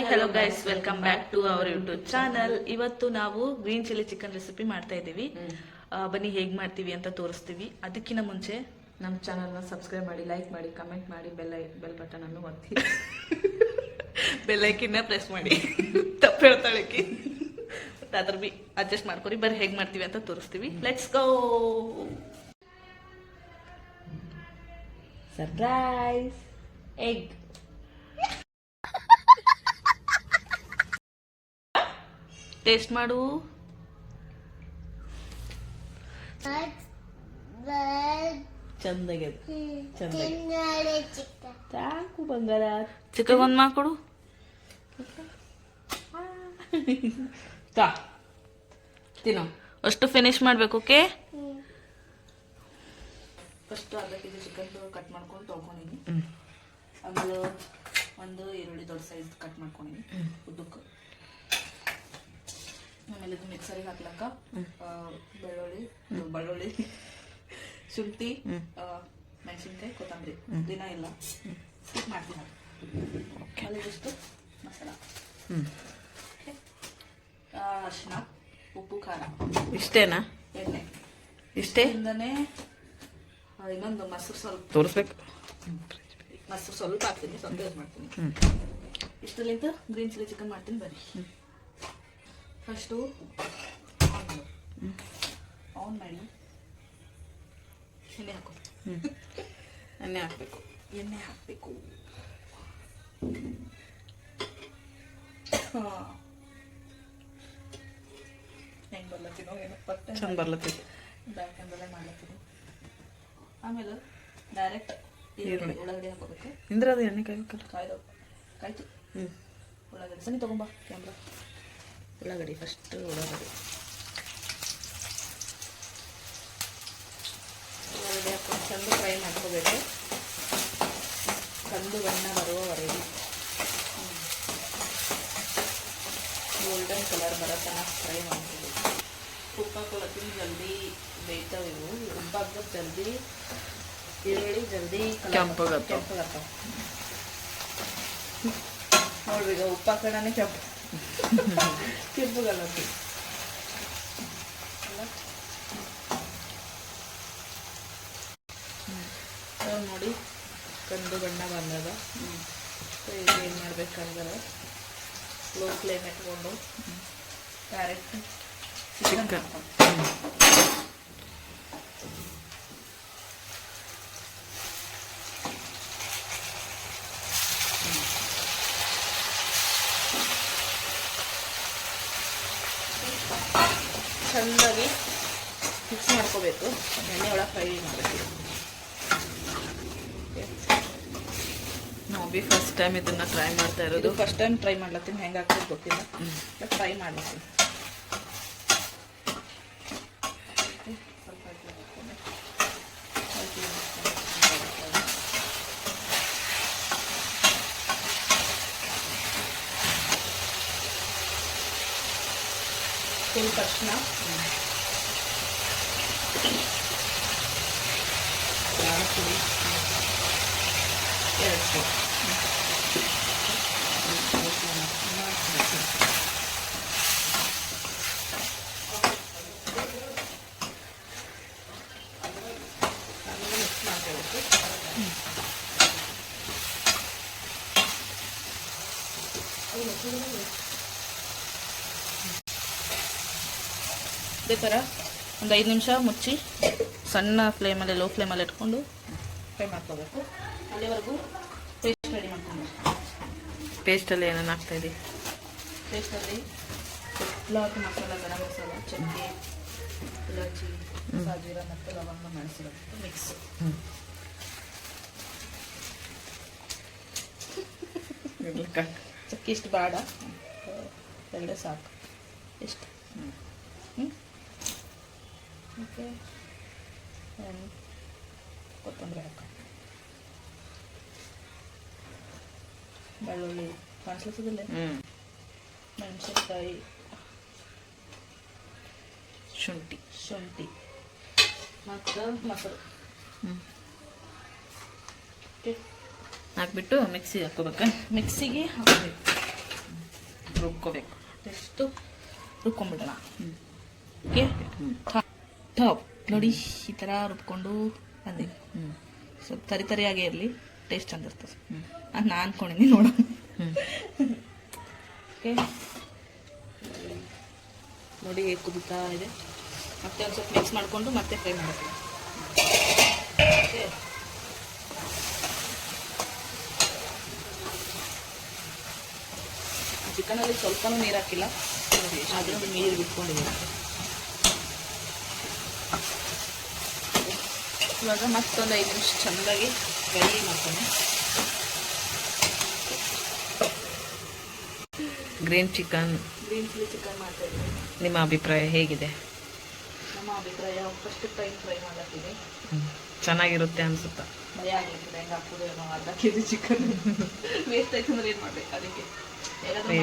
Hello guys, welcome back to our YouTube channel. ಇವತ್ತು ನಾವು green chilli chicken recipe ಮಾಡ್ತಾ ಇದ್ದೀವಿ. ಬನ್ನಿ ಹೇಗ್ ಮಾಡ್ತೀವಿ ಅಂತ ತೋರಿಸ್ತೀವಿ. ಅದಕ್ಕಿಂತ ಮುಂಚೆ ನಮ್ಮ ಚಾನಲ್ನ ಸಬ್ಸ್ಕ್ರೈಬ್ ಮಾಡಿ, ಲೈಕ್ ಮಾಡಿ, ಕಮೆಂಟ್ ಮಾಡಿ, ಬೆಲ್ ಬಟನ್ ಅನ್ನು ಒತ್ತಿ, ಬೆಲ್ಲೈಕಿನ್ನ ಪ್ರೆಸ್ ಮಾಡಿ. ತಪ್ಪು ಹೇಳ್ತಾಳಕಿ, ಅದ್ರ ಬಿ ಅಡ್ಜಸ್ಟ್ ಮಾಡ್ಕೊರಿ. ಬರೀ ಹೇಗ್ ಮಾಡ್ತೀವಿ ಅಂತ ತೋರಿಸ್ತೀವಿ. Let's go. Surprise egg. Taste ಮಾಡು. ಚಂದಾಗ್ಯದ, ಸಾಕು ಬಂಗಾರ. ಚಿಕ್ಕ ಒಂದ್ ಮಾಡ್ಕೊಡು. ತಿನ್ನೋ ಅಷ್ಟು ಫಿನಿಶ್ ಮಾಡ್ಬೇಕು. ಓಕೆ, ಫಸ್ಟ್ ಅರ್ಧ ಕೆಜಿ ಚಿಕನ್ ಕಟ್ ಮಾಡ್ಕೊಂಡು ತೊಗೊಂಡಿನಿ. ಆಮೇಲೆ ಒಂದು ಈರುಳ್ಳಿ ದೊಡ್ಡ ಸೈಜ್ ಕಟ್ ಮಾಡ್ಕೊಂಡಿನಿ ಉದ್ದಕ್ಕೆ. ಆಮೇಲೆ ಇದು ಮಿಕ್ಸರಿಗೆ ಹಾಕ್ಲಕ್ಕ ಬೆಳ್ಳುಳ್ಳಿ, ಶುಂಠಿ, ಮೆಣಸಿನ್ಕಾಯಿ, ಕೊತ್ತಂಬರಿ ದಿನ ಇಲ್ಲ ಸ್ಕಿಪ್ ಮಾಡ್ತೀನಿ. ಆಮೇಲೆ ಇದಿಷ್ಟು ಮಸಾಲ, ಅರಿಶಿನ, ಉಪ್ಪು, ಖಾರ. ಇಷ್ಟೇನಾ? ಎಣ್ಣೆ ಇಷ್ಟೇ. ಇಂದನೇ ಇನ್ನೊಂದು ಮೊಸರು ಸ್ವಲ್ಪ ತೋರಿಸ್ಬೇಕು. ಮೊಸರು ಸ್ವಲ್ಪ ಹಾಕ್ತೀನಿ, ಸ್ವಲ್ಪ ಯೂಸ್ ಮಾಡ್ತೀನಿ. ಇಷ್ಟಲ್ಲಿಂದ ಗ್ರೀನ್ ಚಿಲ್ಲಿ ಚಿಕನ್ ಮಾಡ್ತೀನಿ. ಬನ್ನಿ, ಫಸ್ಟು ಆನ್ ಮಾಡಿ ಎಣ್ಣೆ ಹಾಕೋ. ಎಣ್ಣೆ ಹಾಕ್ಬೇಕು. ಎಣ್ಣೆ ಹಾಕಬೇಕು. ಹೆಂಗೆ ಬರ್ಲತ್ತೀನೋ ಏನೋ ಪಟ್ಟೆ ಚಂದ ಬರ್ಲತ್ತೀವಿ. ಬ್ಯಾಕ್ ಎಂದಲ್ಲೇ ಮಾಡ್ಲತ್ತೀನಿ. ಆಮೇಲೆ ಡೈರೆಕ್ಟ್ ಈರುಳ್ಳಿ ಉಳ್ಳಾಗಡ್ಡಿ ಹಾಕೋಬೇಕು. ಇಂದ್ರ ಅದು ಎಣ್ಣೆ ಕಾಯ್ಬೇಕಲ್ಲ. ಕಾಯ್ತು. ಉಳ್ಳಾಗಡ್ಡಿ ಸನಿ ತಗೊಂಬ ಕ್ಯಾಮ್ರಾ. ಉಳ್ಳಾಗಡ್ಡಿ ಫಸ್ಟ್ ಉಳ್ಳಾಗಡ್ಡಿ ಹಾಕೊಂಡು ಚಂದ ಫ್ರೈ ಮಾಡ್ಕೋಬೇಕು. ಕಂದು ಬಣ್ಣ ಬರುವವರೆಗೆ, ಗೋಲ್ಡನ್ ಕಲರ್ ಬರೋ ತನಕ ಫ್ರೈ ಮಾಡ್ಕೋಬೇಕು. ಉಪ್ಪು ಹಾಕೊಳ್ಳೋದ್ರಿಂದ ಜಲ್ದಿ ಬೇಯ್ತಾವೆ ಇವು. ಉಪ್ಪು ಹಾಕೋದು ಜಲ್ದಿ ಈರುಳ್ಳಿ ಜಲ್ದಿ ಕೆಂಪಗಾಗ್ತಾವ. ನೋಡ್ರಿ, ಈಗ ಉಪ್ಪು ಹಾಕೋಣೆ ಕೆಂಪುಗಲ್ಲತ್ತಿ ನೋಡಿ ಕಂದು ಬಣ್ಣ ಬಂದದ. ಈಗ ಏನು ಮಾಡ್ಬೇಕಂದ್ರೆ ಲೋ ಫ್ಲೇಮ್ ಇಟ್ಕೊಂಡು ಡೈರೆಕ್ಟ್ ಚಿಕನ್ ಚಂದಾಗಿ ಮಿಕ್ಸ್ ಮಾಡ್ಕೋಬೇಕು. ಎಣ್ಣೆ ಒಳಗೆ ಫ್ರೈ ಮಾಡಬೇಕು. ನಾವು ಬಿ ಫಸ್ಟ್ ಟೈಮ್ ಇದನ್ನ ಟ್ರೈ ಮಾಡ್ತಾ ಇರೋದು. ಫಸ್ಟ್ ಟೈಮ್ ಟ್ರೈ ಮಾಡ್ಲತ್ತೀನಿ, ಹೆಂಗೆ ಆಗ್ತದೆ ಗೊತ್ತಿಲ್ಲ, ಟ್ರೈ ಮಾಡ್ಲತ್ತೀನಿ. ಸ್ವಲ್ಪ ತಕ್ಷಣ ಖಾರ ಪುಡಿ 2 ಸ್ಪೂನ್, ಮಿಕ್ಸ್ ಮಾಡ್ಕೋಬೇಕು. ಇದೇ ಥರ ಒಂದು 5 ನಿಮಿಷ ಮುಚ್ಚಿ ಸಣ್ಣ ಫ್ಲೇಮಲ್ಲಿ, ಲೋ ಫ್ಲೇಮಲ್ಲಿ ಇಟ್ಕೊಂಡು ಫ್ರೈ ಮಾಡ್ಕೋಬೇಕು. ಅಲ್ಲಿವರೆಗೂ ಪೇಸ್ಟ್ ರೆಡಿ ಮಾಡ್ಕೊಂಡು. ಪೇಸ್ಟಲ್ಲಿ ಏನೇನು ಹಾಕ್ತಾಯಿದ್ದೀವಿ? ಪೇಸ್ಟಲ್ಲಿ ಎಲ್ಲ ಮಸಾಲ, ಗರಂ ಮಸಾಲ, ಚಕ್ಕೆ, ಇಲಾಚಿ, ಸಾಜೀರ ಮತ್ತು ಲವಂಗ, ಮೆಣಸು ಮಿಕ್ಸ್. ಚಕ್ಕೆ ಇಷ್ಟು ಬೇಡ, ಎರಡೇ ಸಾಕು. ಇಷ್ಟು ಓಕೆ. ಕೊತ್ತಂಬರಿ ಹಾಕ, ಬೆಳ್ಳುಳ್ಳಿ ಕಾಣಿಸ್ಲಿಕ್ಕಿಲ್ಲ, ಮೆಣಸಿನ್ಕಾಯಿ, ಶುಂಠಿ ಮತ್ತು ಮೊಸರು ಹಾಕ್ಬಿಟ್ಟು ಮಿಕ್ಸಿಗೆ ಹಾಕೋಬೇಕು. ಮಿಕ್ಸಿಗೆ ಹಾಕಬೇಕು. ರುಬ್ಕೋಬೇಕು. ಎಷ್ಟು ರುಬ್ಕೊಂಡ್ಬಿಡೋಣ. ಓಕೆ, ಟಾಪ್ ನೋಡಿ ಈ ಥರ ರುಬ್ಕೊಂಡು ಬಂದಿದೆ. ಸ್ವಲ್ಪ ತರಿಯಾಗೇ ಇರಲಿ, ಟೇಸ್ಟ್ ಚಂದ ಇರ್ತದೆ ಅಂತ ನಾನು ಅನ್ಕೊಂಡಿದ್ದೀನಿ. ನೋಡೋಣ. ಓಕೆ, ನೋಡಿ ಹೇಗೆ ಕುದೀತಾ ಇದೆ. ಮತ್ತೆ ಒಂದು ಸ್ವಲ್ಪ ಮಿಕ್ಸ್ ಮಾಡಿಕೊಂಡು ಮತ್ತೆ ಫ್ರೈ ಮಾಡ್ತೀವಿ. ಓಕೆ, ಚಿಕನಲ್ಲಿ ಸ್ವಲ್ಪನೂ ನೀರು ಹಾಕಿಲ್ಲ, ಆದ್ರೂ ನೀರು ಬಿಟ್ಕೊಂಡಿದ್ದೀನಿ. ಇವಾಗ ಮತ್ತೊಂದು 5 ನಿಮಿಷ ಚೆಂದಾಗಿ ಫ್ರೈ ಮಾಡ್ತೀನಿ. ಗ್ರೀನ್ ಚಿಲ್ಲಿ ಚಿಕನ್ ಮಾಡ್ತಾ ಇದ್ದೀನಿ. ನಿಮ್ಮ ಅಭಿಪ್ರಾಯ ಹೇಗಿದೆ? ನಮ್ಮ ಅಭಿಪ್ರಾಯ ಫಸ್ಟ್ ಟೈಮ್ ಫ್ರೈ ಮಾಡಾಕಿದೆ. ಚೆನ್ನಾಗಿರುತ್ತೆ ಅನ್ಸುತ್ತಾ? ಭಯ ಆಗಿರ್ತದೆ ಹೆಂಗೆ ಹಾಕೋದು ಏನೋ. ಅರ್ಧ ಕೆಜಿ ಚಿಕನ್ ವೇಸ್ಟ್ ಆಯ್ತು ಅಂದ್ರೆ ಏನು ಮಾಡ್ಬೇಕು? ಅದಕ್ಕೆ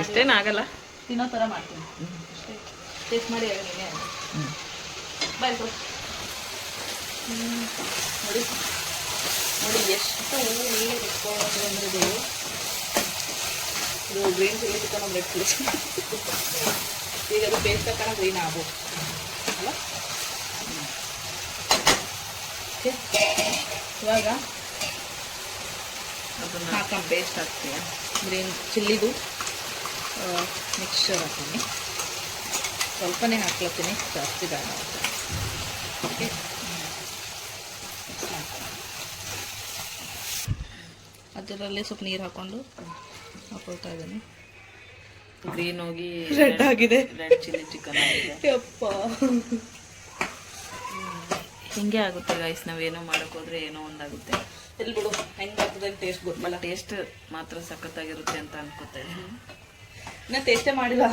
ಎಷ್ಟೇನಾಗಲ್ಲ, ತಿನ್ನೋ ಥರ ಮಾಡ್ತೀನಿ ಅಷ್ಟೇ. ಟೇಸ್ಟ್ ಮಾಡಿ ನೀನೇ ಬಾಯ್. ನೋಡಿ ನೋಡಿ ಎಷ್ಟು ನೀರು ಇಟ್ಕೊಳ್ಳೋದು ಅಂದ್ರೆ ಇದು green chilli chicken red chilli ಈಗ ಅದು ಪೇಸ್ಟ್ ಹಾಕೋಣ ಗ್ರೀನ್ ಆಗ್ಬೋದು ಅಲ್ಲ. ಓಕೆ, ಇವಾಗ ಅದನ್ನ ಹಾಕೊಂಡು ಪೇಸ್ಟ್ ಹಾಕ್ತೀಯ. ಗ್ರೀನ್ ಚಿಲ್ಲಿದು ಮಿಕ್ಸ್ಚರ್ ಹಾಕ್ತೀನಿ. ಸ್ವಲ್ಪನೇ ಹಾಕ್ಲತ್ತೀನಿ, ಜಾಸ್ತಿ ಬೇಡ. ಓಕೆ, ಅದರಲ್ಲೇ ಸ್ವಲ್ಪ ನೀರು ಹಾಕ್ಕೊಂಡು ಹಾಕೊಳ್ತಾ ಇದ್ದೀನಿ. ಗ್ರೀನ್ ಹೋಗಿ ರೆಡ್ ಆಗಿದೆ. ರೆಡ್ ಚಿಲ್ಲಿ ಚಿಕನ್ ಆಗಿದೆ. ಯಪ್ಪ, ಹಿಂಗೆ ಆಗುತ್ತೆ ಗೈಸ್, ನಾವೇನೋ ಮಾಡಕ್ ಹೋದ್ರೆ ಏನೋ ಒಂದಾಗುತ್ತೆ. ಎಲ್ಲಿ ಬಿಡು, ಹೆಂಗಾಗ್ತದೆ ಟೇಸ್ಟ್ ಗೊತ್ತಲ್ಲ. ಟೇಸ್ಟ್ ಮಾತ್ರ ಸಖತ್ತಾಗಿರುತ್ತೆ ಅಂತ ಅನ್ಕೋತಾ ಇದ್ದೀನಿ. ನಾ ಟೇಸ್ಟೇ ಮಾಡಿಲ್ಲ,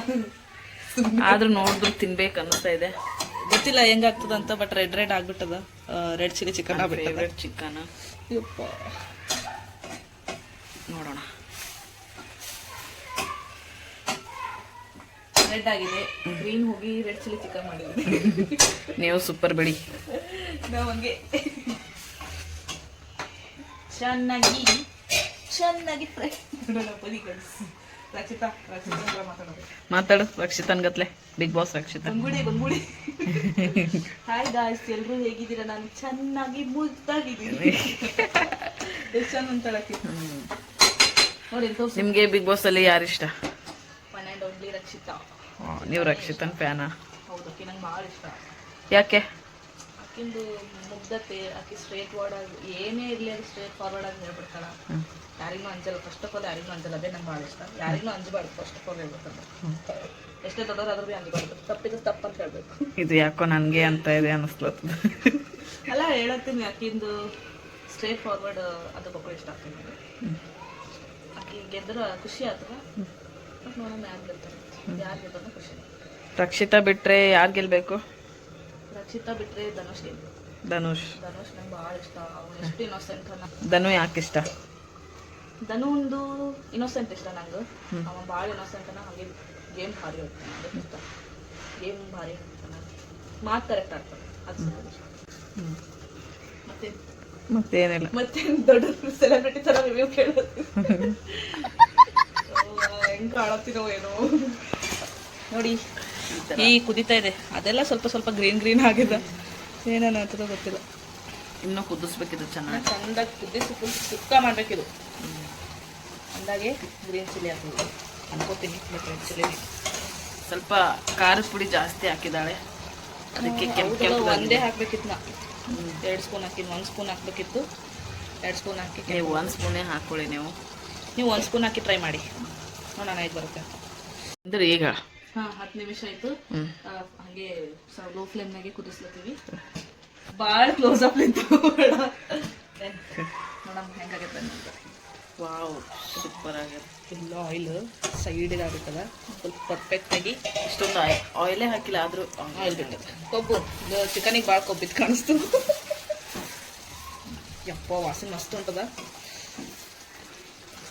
ಆದ್ರೂ ನೋಡಿದ್ರು ತಿನ್ಬೇಕು ಅನ್ನಿಸ್ತಾ ಇದೆ. ಗೊತ್ತಿಲ್ಲ ಹೆಂಗಾಗ್ತದ ಅಂತ. ಬಟ್ ರೆಡ್ ಆಗ್ಬಿಟ್ಟದ. Red chilli chicken favourite chicken. ಯಪ್ಪ, ನೋಡೋಣ. ರೆಡ್ ಆಗಿದೆ, ಗ್ರೀನ್ ಹೋಗಿ ರೆಡ್ ಚಿಲ್ಲಿ ಚಿಕನ್ ಮಾಡಿದ್ವಿ. ನೀವು ಸೂಪರ್ ಬಿಡಿ. ನಾವು ಹಂಗೆ ಚೆನ್ನಾಗಿ ಚೆನ್ನಾಗಿ ಫ್ರೈ ರಕ್ಷಿತಾ ಮಾತಾಡು. ರಕ್ಷಿತನ್ ಗತ್ಲೆ ಬಿಗ್ ಬಾಸ್ ರಕ್ಷಿತಾ. ಬಂಗುಡಿ. ಹಾಯ್ ಗಾಯ್ಸ್, ಎಲ್ರು ಹೇಗಿದ್ದೀರಾ? ನಾನು ಚೆನ್ನಾಗಿ ಮುದ್ದಾಗಿದ್ದೀನಿ. ಎಷ್ಟು ಚಂದ ಅಂತಳಕ್ಕೆ ನೋಡಿ. ನಿಮ್ಗೆ ಬಿಗ್ ಬಾಸ್ ಅಲ್ಲಿ ಯಾರಿಷ್ಟ? One and only Rakshita. ನೀವು ರಕ್ಷಿತನ್ ಫ್ಯಾನಾ? ಹೌದು, ಆಕಿ ನಂಗೆ ಭಾಳ ಇಷ್ಟ. ಯಾಕೆ? ಆಕಿಂದು ಮುಗ್ಧತೆ, ಆಕಿ ಸ್ಟ್ರೇಟ್ ವರ್ಡ್ ಆಗಿ ಏನೇ ಇರಲಿ ಅದು ಸ್ಟ್ರೇಟ್ ಫಾರ್ವರ್ಡ್ ಆಗಿ ಹೇಳ್ಬಿಡ್ತಾಳ. ಯಾರಿಗೂ ಅಂಜಲ್ಲ. ಫಸ್ಟ್ ಆಫ್ ಆಲ್ ಯಾರಿಗೂ ಅಂಜಲ್ಲ, ಅದೇ ನಂಗೆ ಭಾಳ ಇಷ್ಟ. ಯಾರಿಗೂ ಅಂಜಬಾರ್ದು ಫಸ್ಟ್ ಆಫ್ ಆಲ್ ಹೇಳ್ಬೇಕಂದ್ರೆ. ಎಷ್ಟೇ ದೊಡ್ಡವರಾದ್ರೂ ಭೀ ಅಂಜಬಾರ್ದು. ತಪ್ಪಿದ್ರೆ ತಪ್ಪು ಅಂತ ಹೇಳ್ಬೇಕು. ಇದು ಯಾಕೋ ನನಗೆ ಅಂತ ಇದೆ ಅನಿಸ್ಲತ್ತದ. ಅಲ್ಲ, ಹೇಳತ್ತೀನಿ ಆಕಿಂದು ಸ್ಟ್ರೇಟ್ ಫಾರ್ವರ್ಡ್ ಅದು ಬಕ್ಕಳು ಇಷ್ಟ ಆಗ್ತದೆ ನನಗೆ. ಆಕಿ ಗೆದ್ರೆ ಖುಷಿ ಆಗ್ತದ. ಬಟ್ ನೋಡೋಣ ಯಾರು ಗೆಲ್ತಾರೆ, ಯಾರು ಗೆದ್ರೂ ಖುಷಿ. ರಕ್ಷಿತಾ ಬಿಟ್ರೆ ಯಾರು ಗೆಲ್ಬೇಕು? ರಕ್ಷಿತಾ ಬಿಟ್ರೆ ಧನುಷ್ ಗೆಲ್ಬೇಕು. ಧನುಷ್ ನಂಗೆ ಭಾಳ ಇಷ್ಟ. ಅವ್ನು ಎಷ್ಟು ಇನ್ನೋಸೆಂಟ್. ಧನು ಯಾಕೆ ಇಷ್ಟ? ಧನು ಒಂದು ಇನ್ನೋಸೆಂಟ್ ಇಷ್ಟ ನಂಗೆ. ಅವ ಭಾಳ ಇನ್ನೋಸೆಂಟ್ ಅನ್ನ. ಹಾಗೆ ಗೇಮ್ ಭಾರಿ ಹೇಳ್ತಾನೆ, ಅದಕ್ಕೆ ಇಷ್ಟ. ಗೇಮ್ ಭಾರಿ ಹೇಳ್ತಾನೆ, ಮಾತು ಕರೆಕ್ಟ್ ಆಗ್ತಾನೆ, ಅದು ಇಷ್ಟ. ಮತ್ತೇನಿಲ್ಲ. ಮತ್ತೆ ದೊಡ್ಡ ಸೆಲೆಬ್ರಿಟಿ ಥರ ರಿವ್ಯೂ ಕೇಳೋದು. ಹೆಂಗೆ ಕಾಣತ್ತೀನೋ ಏನೋ ನೋಡಿ. ಈ ಕುದಿತಾ ಇದೆ, ಅದೆಲ್ಲ ಸ್ವಲ್ಪ ಸ್ವಲ್ಪ ಗ್ರೀನ್ ಆಗಿದೆ. ಏನೇನು ಆಗ್ತದೋ ಗೊತ್ತಿಲ್ಲ. ಇನ್ನೂ ಕುದಿಸ್ಬೇಕಿದು ಚೆನ್ನಾಗಿ. ಚಂದಾಗಿ ಕುದಿಸಿ ಫುಲ್ ಸುಕ್ಕ ಮಾಡಬೇಕಿದು. ಅಂದಾಗೆ ಗ್ರೀನ್ ಚಿಲ್ಲಿ ಹಾಕೋದು ಅನ್ಕೋತೀನಿ. ರೆಡ್ ಚಿಲ್ಲಿ ಸ್ವಲ್ಪ ಖಾರದ ಪುಡಿ ಜಾಸ್ತಿ ಹಾಕಿದ್ದಾಳೆ, ಅದಕ್ಕೆ ಕೆಂಪು ಒಂದೇ ಹಾಕ್ಬೇಕಿತ್ತು. ನಾ 2 ಸ್ಪೂನ್ ಹಾಕಿದ್ದು, 1 ಸ್ಪೂನ್ ಹಾಕ್ಬೇಕಿತ್ತು. 2 ಸ್ಪೂನ್ ಹಾಕಿ. ನೀವು 1 ಸ್ಪೂನೇ ಹಾಕೊಳ್ಳಿ. ನೀವು 1 ಸ್ಪೂನ್ ಹಾಕಿ ಟ್ರೈ ಮಾಡಿ ನೋಡೋಣ ಆಯ್ತು ಬರುತ್ತೆ ಅಂದ್ರೆ. ಈಗ 10 ನಿಮಿಷ ಆಯ್ತು. ಹಾಗೆ ಲೋ ಫ್ಲೇಮ್ನಾಗೆ ಕುದಿಸ್ಲತ್ತೀವಿ. ಭಾಳ ಕ್ಲೋಸ್ ಅಪ್ ನಿಂತು ನೋಡೋಣ ಹೆಂಗಾಗತ್ತೆ ಅಂತ. ವಾವ್, ಸೂಪರ್ ಆಗಿದೆ. ಫುಲ್ ಆಯಿಲ್ ಸೈಡಿಗೆ ಆಗುತ್ತದ. ಸ್ವಲ್ಪ ಪರ್ಫೆಕ್ಟಾಗಿ. ಇಷ್ಟೊಂದು ಆಯಿಲೇ ಹಾಕಿಲ್ಲ, ಆದರೂ ಆಯಿಲ್ ಬಿಟ್ಟದ. ಕೊಬ್ಬು ಚಿಕನಿಗೆ ಭಾಳ ಕೊಬ್ಬಿದ್ದು ಕಾಣಿಸ್ತು. ಯಪ್ಪ, ವಾಸನೆ ಮಸ್ತ್ ಉಂಟದ.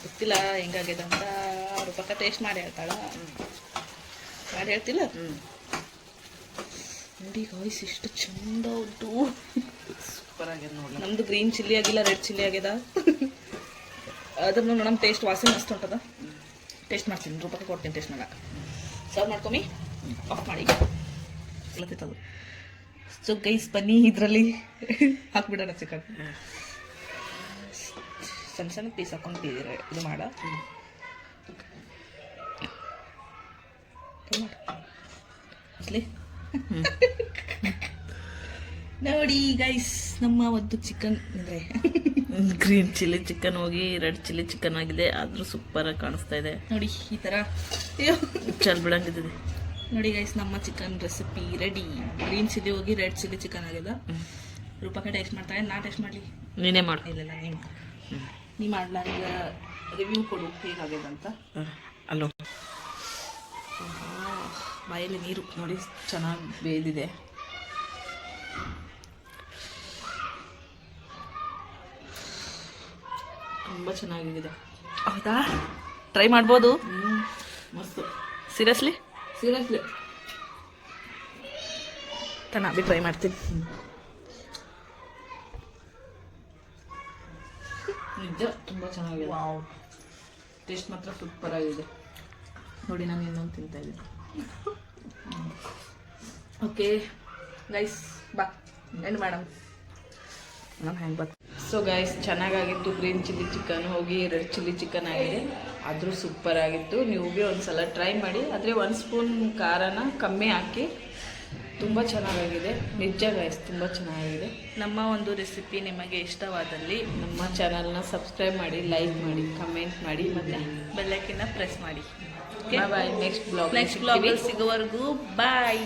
ಗೊತ್ತಿಲ್ಲ ಹೆಂಗಾಗ್ಯದ ಅಂತ. ಅವ್ರ ಪಕ್ಕ ಟೇಸ್ಟ್ ಮಾಡಿ ಹೇಳ್ತಾಳ. ಮಾಡಿ ಹೇಳ್ತಿಲ್ಲ. ನೋಡಿ ಗಾಯ್ಸ್, ಎಷ್ಟು ಚಂದ ಉಂಟು. ಸೂಪರ್ ಆಗಿದೆ ನೋಡಿ. ನಮ್ದು ಗ್ರೀನ್ ಚಿಲ್ಲಿ ಆಗಿಲ್ಲ, ರೆಡ್ ಚಿಲ್ಲಿ ಆಗ್ಯದ. ಅದನ್ನು ನಮ್ಮ ಟೇಸ್ಟ್ ವಾಸನೆ ಮಸ್ತ್ ಉಂಟದ. ಟೇಸ್ಟ್ ಮಾಡ್ತೀನಿ, ರೂಪಕ್ಕೆ ಕೊಡ್ತೀನಿ ಟೇಸ್ಟ್ ಮಾಡಕ್ಕೆ. ಸರ್ವ್ ಮಾಡ್ಕೊಮ್ಮಿ, ಆಫ್ ಮಾಡಿ ಅದು. ಸೊ ಗೈಸ್ ಬನ್ನಿ ಇದರಲ್ಲಿ ಹಾಕ್ಬಿಡೋಣ ಚಿಕನ್. ಸಣ್ಣ ಸಣ್ಣ ಪೀಸ್ ಹಾಕೊಂಡ್ಬಿಟ್ಟಿದ್ದೀರ ಇದು ಮಾಡ. ನೋಡಿ ಗೈಸ್ ನಮ್ಮ ಒಂದು ಚಿಕನ್ ಅಂದರೆ ಗ್ರೀನ್ ಚಿಲ್ಲಿ ಚಿಕನ್ ಹೋಗಿ ರೆಡ್ ಚಿಲ್ಲಿ ಚಿಕನ್ ಆಗಿದೆ. ಆದರೂ ಸೂಪರಾಗಿ ಕಾಣಿಸ್ತಾ ಇದೆ ನೋಡಿ. ಈ ಥರ ಚಲ್ ಬಿಡಂಗಿದ್ದಿದೆ ನೋಡಿ ಗೈಸ್. ನಮ್ಮ chicken recipe ready. Green chilli ಹೋಗಿ ರೆಡ್ ಚಿಲ್ಲಿ ಚಿಕನ್ ಆಗಿದೆ. ರೂಪಕ್ಕೆ ಟೇಸ್ಟ್ ಮಾಡ್ತಾರೆ, ನಾ ಟೇಸ್ಟ್ ಮಾಡಲಿ? ನೀನೇ ಮಾಡು. ಇಲ್ಲ ನೀ ಮಾಡಲ. ಈಗ ರಿವ್ಯೂ ಕೊಡು ಹೇಗಾಗಿದೆ ಅಂತ. ಅಲ್ಲೋ ಬಾಯಲ್ಲಿ ನೀರು ನೋಡಿ, ಚೆನ್ನಾಗಿ ಬೇಯ್ದಿದೆ. ತುಂಬ ಚೆನ್ನಾಗಿದೆ. ಹೌದಾ? ಟ್ರೈ ಮಾಡ್ಬೋದು. ಮಸ್ತು. ಸೀರಿಯಸ್ಲಿ ತನ ಬಿ ಟ್ರೈ ಮಾಡ್ತೀನಿ. ನಿಜ ತುಂಬ ಚೆನ್ನಾಗಿದೆ. ವಾವ್, ಟೇಸ್ಟ್ ಮಾತ್ರ ಸೂಪರ್ ಆಗಿದೆ ನೋಡಿ. ನಾನು ಇನ್ನೊಂದು ತಿಂತಾ ಇದ್ದೀನಿ. ಓಕೆ ಗೈಸ್ ಬಾ ಎಂಡ್ ಮೇಡಮ್. ನಾನು ಹ್ಯಾಂಗೆ ಬರ್ತೀನಿ. ಸೊ ಗೈಸ್ ಚೆನ್ನಾಗಾಗಿತ್ತು. ಗ್ರೀನ್ ಚಿಲ್ಲಿ ಚಿಕನ್ ಹೋಗಿ ರೆಡ್ ಚಿಲ್ಲಿ ಚಿಕನ್ ಆಗಿದೆ. ಆದರೂ ಸೂಪರ್ ಆಗಿತ್ತು. ನೀವು ಭೀ ಒಂದು ಸಲ ಟ್ರೈ ಮಾಡಿ. ಆದರೆ 1 ಸ್ಪೂನ್ ಖಾರನ ಕಮ್ಮಿ ಹಾಕಿ. ತುಂಬ ಚೆನ್ನಾಗಾಗಿದೆ ನಿಜ ಗೈಸ್, ತುಂಬ ಚೆನ್ನಾಗಿದೆ. ನಮ್ಮ ಒಂದು ರೆಸಿಪಿ ನಿಮಗೆ ಇಷ್ಟವಾದಲ್ಲಿ ನಮ್ಮ ಚಾನಲ್ನ ಸಬ್ಸ್ಕ್ರೈಬ್ ಮಾಡಿ, ಲೈಕ್ ಮಾಡಿ, ಕಮೆಂಟ್ ಮಾಡಿ ಮತ್ತು ಬೆಲ್ಲೈಕನ್ನ ಪ್ರೆಸ್ ಮಾಡಿ. ಬಾಯ್. ನೆಕ್ಸ್ಟ್ ಬ್ಲಾಗ್ ಸಿಗುವವರೆಗೂ ಬಾಯ್.